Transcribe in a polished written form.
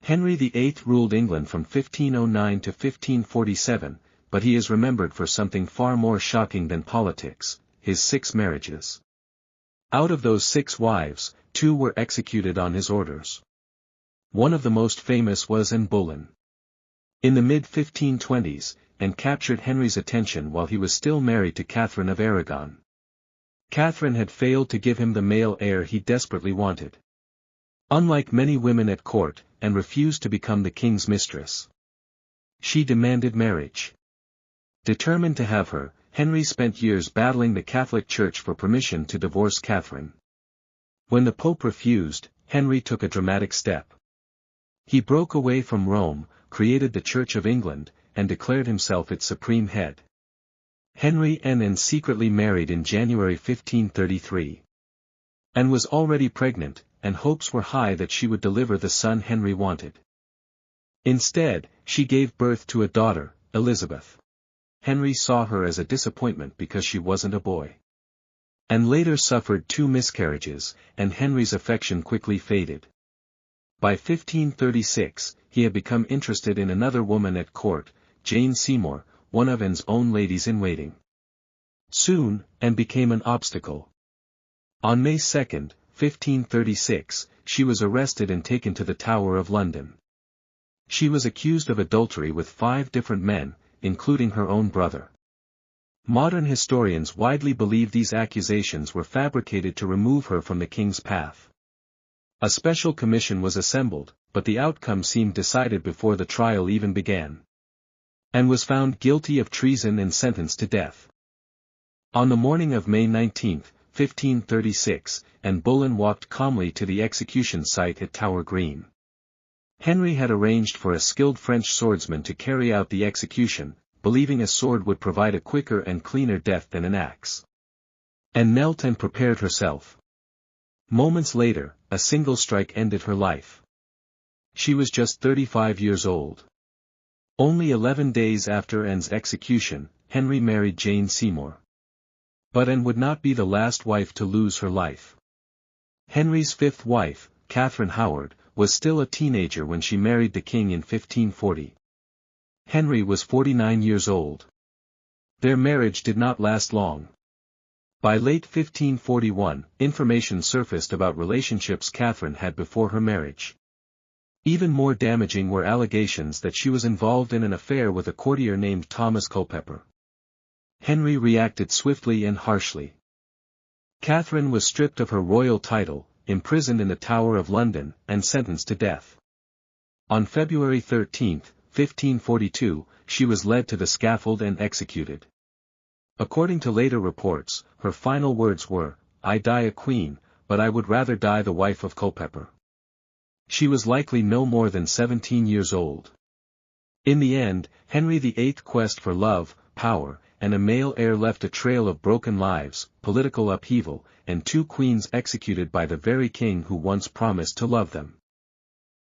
Henry VIII ruled England from 1509 to 1547, but he is remembered for something far more shocking than politics: his 6 marriages. Out of those 6 wives, 2 were executed on his orders. One of the most famous was Anne Boleyn. In the mid-1520s, Anne captured Henry's attention while he was still married to Catherine of Aragon. Catherine had failed to give him the male heir he desperately wanted. Unlike many women at court, Anne refused to become the king's mistress. She demanded marriage. Determined to have her, Henry spent years battling the Catholic Church for permission to divorce Catherine. When the Pope refused, Henry took a dramatic step. He broke away from Rome, created the Church of England, and declared himself its supreme head. Henry and Anne secretly married in January 1533. Anne was already pregnant, and hopes were high that she would deliver the son Henry wanted. Instead, she gave birth to a daughter, Elizabeth. Henry saw her as a disappointment because she wasn't a boy. Anne later suffered 2 miscarriages, and Henry's affection quickly faded. By 1536, he had become interested in another woman at court, Jane Seymour, one of Anne's own ladies-in-waiting. Soon, Anne became an obstacle. On May 2, 1536, she was arrested and taken to the Tower of London. She was accused of adultery with 5 different men, including her own brother. Modern historians widely believe these accusations were fabricated to remove her from the king's path. A special commission was assembled, but the outcome seemed decided before the trial even began. Anne was found guilty of treason and sentenced to death. On the morning of May 19, 1536, Anne Boleyn walked calmly to the execution site at Tower Green. Henry had arranged for a skilled French swordsman to carry out the execution, believing a sword would provide a quicker and cleaner death than an axe. Anne knelt and prepared herself. Moments later, a single strike ended her life. She was just 35 years old. Only 11 days after Anne's execution, Henry married Jane Seymour. But Anne would not be the last wife to lose her life. Henry's 5th wife, Catherine Howard, was still a teenager when she married the king in 1540. Henry was 49 years old. Their marriage did not last long. By late 1541, information surfaced about relationships Catherine had before her marriage. Even more damaging were allegations that she was involved in an affair with a courtier named Thomas Culpeper. Henry reacted swiftly and harshly. Catherine was stripped of her royal title, imprisoned in the Tower of London, and sentenced to death. On February 13, 1542, she was led to the scaffold and executed. According to later reports, her final words were, "I die a queen, but I would rather die the wife of Culpeper." She was likely no more than 17 years old. In the end, Henry VIII's quest for love, power, and a male heir left a trail of broken lives, political upheaval, and 2 queens executed by the very king who once promised to love them.